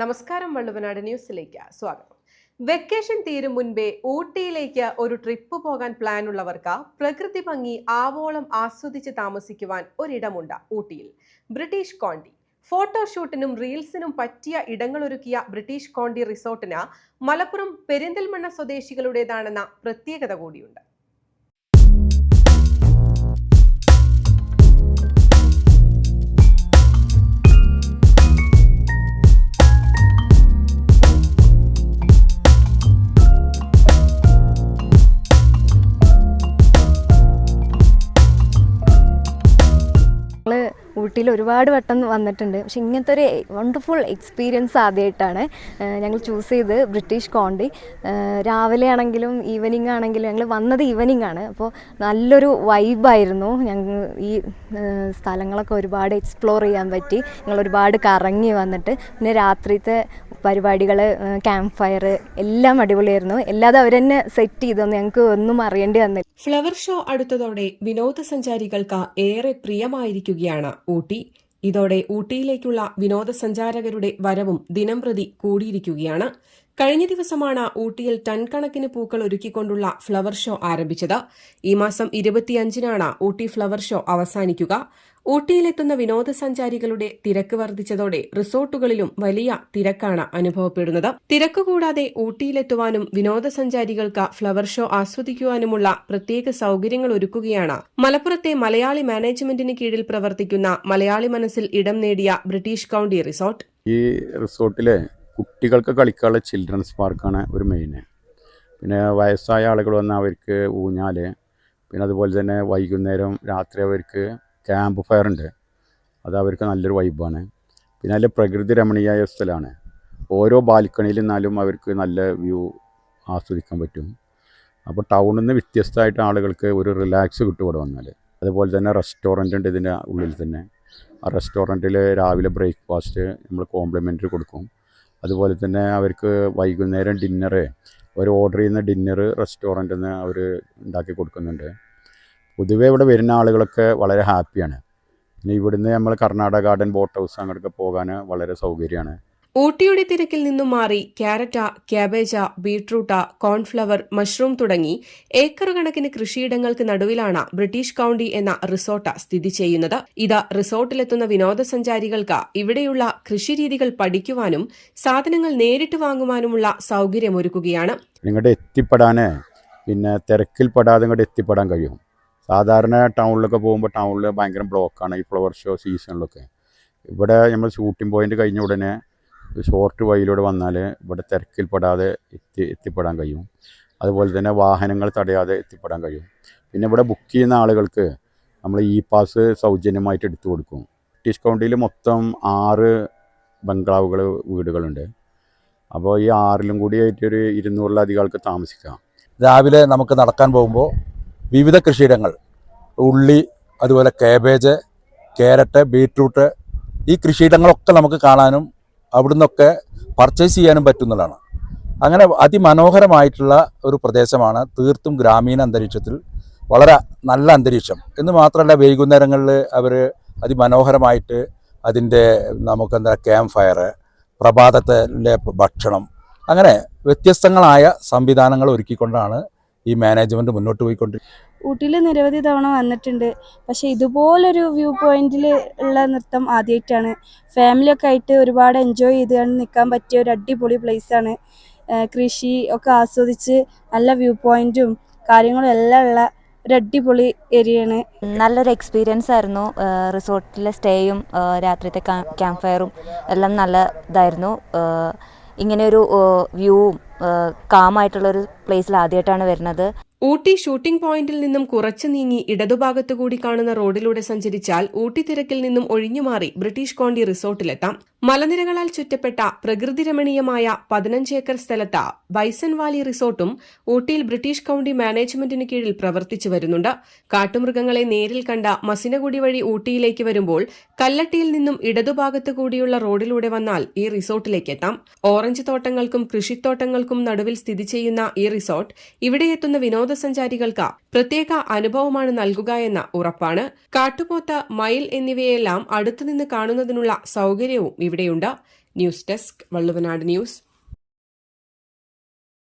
നമസ്കാരം, വള്ളുവനാട് ന്യൂസിലേക്ക് സ്വാഗതം. വെക്കേഷൻ തീരും മുൻപേ ഊട്ടിയിലേക്ക് ഒരു ട്രിപ്പ് പോകാൻ പ്ലാൻ ഉള്ളവർക്ക് പ്രകൃതി ഭംഗി ആവോളം ആസ്വദിച്ച് താമസിക്കുവാൻ ഒരിടമുണ്ട് ഊട്ടിയിൽ. British Conti. ഫോട്ടോഷൂട്ടിനും റീൽസിനും പറ്റിയ ഇടങ്ങളൊരുക്കിയ ബ്രിട്ടീഷ് കോണ്ടി റിസോർട്ടിന് മലപ്പുറം പെരിന്തൽമണ്ണ സ്വദേശികളുടേതാണെന്ന പ്രത്യേകത കൂടിയുണ്ട്. ഊട്ടിയിൽ ഒരുപാട് വട്ടം വന്നിട്ടുണ്ട്. പക്ഷെ ഇങ്ങനത്തെ ഒരു വണ്ടർഫുൾ എക്സ്പീരിയൻസ് ആദ്യമായിട്ടാണ് ഞങ്ങൾ ചൂസ് ചെയ്ത് ബ്രിട്ടീഷ് കോണ്ടി. രാവിലെ ആണെങ്കിലും ഈവനിങ് ആണെങ്കിലും ഞങ്ങൾ വന്നത് ഈവനിങ് ആണ്. അപ്പോൾ നല്ലൊരു വൈബായിരുന്നു. ഞങ്ങൾ ഈ സ്ഥലങ്ങളൊക്കെ ഒരുപാട് എക്സ്പ്ലോർ ചെയ്യാൻ പറ്റി. ഞങ്ങൾ ഒരുപാട് കറങ്ങി വന്നിട്ട് പിന്നെ രാത്രിത്തെ പരിപാടികൾ, ക്യാമ്പ് ഫയർ എല്ലാം അടിപൊളിയായിരുന്നു. എല്ലാതും അവർ തന്നെ സെറ്റ് ചെയ്തൊന്നും ഞങ്ങൾക്ക് ഒന്നും അറിയേണ്ടി വന്നില്ല. ഫ്ലവർ ഷോ അടുത്തതോടെ വിനോദസഞ്ചാരികൾക്ക് ഏറെ പ്രിയമായിരിക്കുകയാണ് ഊട്ടി. ഇതോടെ ഊട്ടിയിലേക്കുള്ള വിനോദസഞ്ചാരകരുടെ വരവും ദിനംപ്രതി കൂടിയിരിക്കുകയാണ്. കഴിഞ്ഞ ദിവസമാണ് ഊട്ടിയിൽ ടൺ കണക്കിന് പൂക്കൾ ഒരുക്കിക്കൊണ്ടുള്ള ഫ്ലവർ ഷോ ആരംഭിച്ചത്. ഈ മാസം 25-നാണ് ഊട്ടി ഫ്ലവർ ഷോ അവസാനിക്കുക. ഊട്ടിയിലെത്തുന്ന വിനോദസഞ്ചാരികളുടെ തിരക്ക് വർദ്ധിച്ചതോടെ റിസോർട്ടുകളിലും വലിയ തിരക്കാണ് അനുഭവപ്പെടുന്നത്. തിരക്ക് കൂടാതെ ഊട്ടിയിലെത്തുവാനും വിനോദസഞ്ചാരികൾക്ക് ഫ്ലവർ ഷോ ആസ്വദിക്കുവാനുമുള്ള പ്രത്യേക സൌകര്യങ്ങൾ ഒരുക്കുകയാണ് മലപ്പുറത്തെ മലയാളി മാനേജ്മെന്റിന് കീഴിൽ പ്രവർത്തിക്കുന്ന മലയാളി മനസ്സിൽ ഇടം നേടിയ ബ്രിട്ടീഷ് കൌണ്ടി റിസോർട്ട്. ഈ റിസോർട്ടിലെ കുട്ടികൾക്ക് കളിക്കാനുള്ള ചിൽഡ്രൻസ് പാർക്കാണ് ഒരു മെയിൻ. പിന്നെ വയസ്സായ ആളുകൾ വന്നാൽ അവർക്ക് ഊഞ്ഞാല്, പിന്നെ അതുപോലെ തന്നെ വൈകുന്നേരം രാത്രി അവർക്ക് ക്യാമ്പ് ഫയർ ഉണ്ട്. അത് അവർക്ക് നല്ലൊരു വൈബാണ്. പിന്നെ അതിൽ പ്രകൃതി രമണീയമായ സ്ഥലമാണ്. ഓരോ ബാൽക്കണിയിൽ നിന്നാലും അവർക്ക് നല്ല വ്യൂ ആസ്വദിക്കാൻ പറ്റും. അപ്പോൾ ടൗണിൽ നിന്ന് വ്യത്യസ്തമായിട്ട് ആളുകൾക്ക് ഒരു റിലാക്സ് കിട്ടും ഇവിടെ വന്നാൽ. അതുപോലെ തന്നെ റെസ്റ്റോറൻ്റ് ഉണ്ട് ഇതിൻ്റെ ഉള്ളിൽ തന്നെ. ആ റെസ്റ്റോറൻറ്റിൽ രാവിലെ ബ്രേക്ക്ഫാസ്റ്റ് നമ്മൾ കോംപ്ലിമെൻ്ററി കൊടുക്കും. അതുപോലെ തന്നെ അവർക്ക് വൈകുന്നേരം ഡിന്നറ്, അവർ ഓർഡർ ചെയ്യുന്ന ഡിന്നറ് റെസ്റ്റോറൻറ്റിൽ നിന്ന് അവർ ഉണ്ടാക്കി കൊടുക്കുന്നുണ്ട്. പൊതുവേ ഇവിടെ വരുന്ന ആളുകളൊക്കെ വളരെ ഹാപ്പിയാണ്. പിന്നെ ഇവിടുന്ന് നമ്മൾ കർണാടക ഗാർഡൻ, ബോട്ട് ഹൗസ് അങ്ങോട്ടൊക്കെ പോകാൻ വളരെ സൗകര്യമാണ്. ഊട്ടിയുടെ തിരക്കിൽ നിന്നും മാറി ക്യാരറ്റ, ക്യാബേജ, ബീട്രൂട്ട, കോൺഫ്ലവർ, മഷ്റൂം തുടങ്ങി ഏക്കർ കണക്കിന് കൃഷിയിടങ്ങൾക്ക് നടുവിലാണ് ബ്രിട്ടീഷ് കൌണ്ടി എന്ന റിസോർട്ട് സ്ഥിതി ചെയ്യുന്നത്. ഇത് റിസോർട്ടിലെത്തുന്ന വിനോദസഞ്ചാരികൾക്ക് ഇവിടെയുള്ള കൃഷിരീതികൾ പഠിക്കുവാനും സാധനങ്ങൾ നേരിട്ട് വാങ്ങുവാനുമുള്ള സൌകര്യമൊരുക്കുകയാണ്. ഇങ്ങോട്ട് എത്തിപ്പെടാൻ പിന്നെ തിരക്കിൽപ്പെടാതെ ഇങ്ങോട്ട് എത്തിപ്പെടാൻ കഴിയും. സാധാരണ ടൗണിലൊക്കെ പോകുമ്പോൾ ടൗണിൽ ഭയങ്കര ബ്ലോക്കാണ് ഈ ഫ്ലവർ ഷോ സീസണിലൊക്കെ. ഇവിടെ നമ്മൾ ഷൂട്ടിംഗ് പോയിൻ്റ് കഴിഞ്ഞ ഉടനെ ഷോർട്ട് വഴിയിലൂടെ വന്നാൽ ഇവിടെ തിരക്കിൽപ്പെടാതെ എത്തിപ്പെടാൻ കഴിയും. അതുപോലെ തന്നെ വാഹനങ്ങൾ തടയാതെ എത്തിപ്പെടാൻ കഴിയും. പിന്നെ ഇവിടെ ബുക്ക് ചെയ്യുന്ന ആളുകൾക്ക് നമ്മൾ ഇ പാസ് സൗജന്യമായിട്ട് എടുത്തു കൊടുക്കും. ബ്രിട്ടീഷ് കൗണ്ടിയിൽ മൊത്തം 6 ബംഗ്ലാവുകൾ, വീടുകളുണ്ട്. അപ്പോൾ ഈ 6ലും കൂടി ആയിട്ടൊരു 200-ലധികം ആൾക്ക് താമസിക്കാം. രാവിലെ നമുക്ക് നടക്കാൻ പോകുമ്പോൾ വിവിധ കൃഷിയിടങ്ങൾ, ഉള്ളി, അതുപോലെ കാബേജ്, ക്യാരറ്റ്, ബീട്രൂട്ട്, ഈ കൃഷിയിടങ്ങളൊക്കെ നമുക്ക് കാണാനും അവിടുന്നൊക്കെ പർച്ചേസ് ചെയ്യാനും പറ്റുന്നതാണ്. അങ്ങനെ അതിമനോഹരമായിട്ടുള്ള ഒരു പ്രദേശമാണ്. തീർത്തും ഗ്രാമീണ അന്തരീക്ഷത്തിൽ വളരെ നല്ല അന്തരീക്ഷം എന്ന് മാത്രമല്ല, വൈകുന്നേരങ്ങളിൽ അവർ അതിമനോഹരമായിട്ട് അതിൻ്റെ നമുക്കെന്താ ക്യാമ്പ് ഫയർ, പ്രഭാതത്തിലെ ഭക്ഷണം, അങ്ങനെ വ്യത്യസ്തങ്ങളായ സംവിധാനങ്ങൾ ഒരുക്കിക്കൊണ്ടാണ് ഈ മാനേജ്മെൻറ്റ് മുന്നോട്ട് പോയിക്കൊണ്ടിരിക്കുന്നത്. ഊട്ടിയിൽ നിരവധി തവണ വന്നിട്ടുണ്ട്. പക്ഷേ ഇതുപോലൊരു വ്യൂ പോയിന്റിൽ ഉള്ള നൃത്തം ആദ്യമായിട്ടാണ്. ഫാമിലിയൊക്കെ ആയിട്ട് ഒരുപാട് എൻജോയ് ചെയ്ത് നിൽക്കാൻ പറ്റിയ ഒരു അടിപൊളി പ്ലേസാണ്. കൃഷി ഒക്കെ ആസ്വദിച്ച് നല്ല വ്യൂ പോയിന്റും കാര്യങ്ങളും എല്ലാം ഉള്ള ഒരു അടിപൊളി ഏരിയയാണ്. നല്ലൊരു എക്സ്പീരിയൻസ് ആയിരുന്നു. റിസോർട്ടിലെ സ്റ്റേയും രാത്രിത്തെ ക്യാമ്പ് ഫയറും എല്ലാം നല്ല ഇതായിരുന്നു. ഇങ്ങനെയൊരു വ്യൂവും കാമായിട്ടുള്ളൊരു പ്ലേസിൽ ആദ്യമായിട്ടാണ് വരുന്നത്. ഊട്ടി ഷൂട്ടിംഗ് പോയിന്റിൽ നിന്നും കുറച്ചു നീങ്ങി ഇടതുഭാഗത്തുകൂടി കാണുന്ന റോഡിലൂടെ സഞ്ചരിച്ചാൽ ഊട്ടി തിരക്കിൽ നിന്നും ഒഴിഞ്ഞുമാറി ബ്രിട്ടീഷ് കോണ്ടി റിസോർട്ടിലെത്താം. മലനിരകളാൽ ചുറ്റപ്പെട്ട പ്രകൃതി രമണീയമായ 15 ഏക്കർ സ്ഥലത്ത് ബൈസൺ വാലി റിസോർട്ടും ഊട്ടിയിൽ ബ്രിട്ടീഷ് കൌണ്ടി മാനേജ്മെന്റിന് കീഴിൽ പ്രവർത്തിച്ചു വരുന്നുണ്ട്. കാട്ടുമൃഗങ്ങളെ നേരിൽ കണ്ട മസിനഗുഡി വഴി ഊട്ടിയിലേക്ക് വരുമ്പോൾ കല്ലട്ടിയിൽ നിന്നും ഇടതുഭാഗത്തുകൂടിയുള്ള റോഡിലൂടെ വന്നാൽ ഈ റിസോർട്ടിലേക്ക് എത്താം. ഓറഞ്ച് തോട്ടങ്ങൾക്കും കൃഷിത്തോട്ടങ്ങൾക്കും നടുവിൽ സ്ഥിതി ചെയ്യുന്ന ഈ റിസോർട്ട് ഇവിടെ എത്തുന്ന വിനോദസഞ്ചാരികൾക്ക് പ്രത്യേക അനുഭവമാണ് നൽകുക എന്ന ഉറപ്പാണ്. കാട്ടുപോത്ത്, മയിൽ എന്നിവയെല്ലാം അടുത്തുനിന്ന് കാണുന്നതിനുള്ള സൌകര്യവും ഇവിടെയുണ്ട്. News desk Valluvanad news.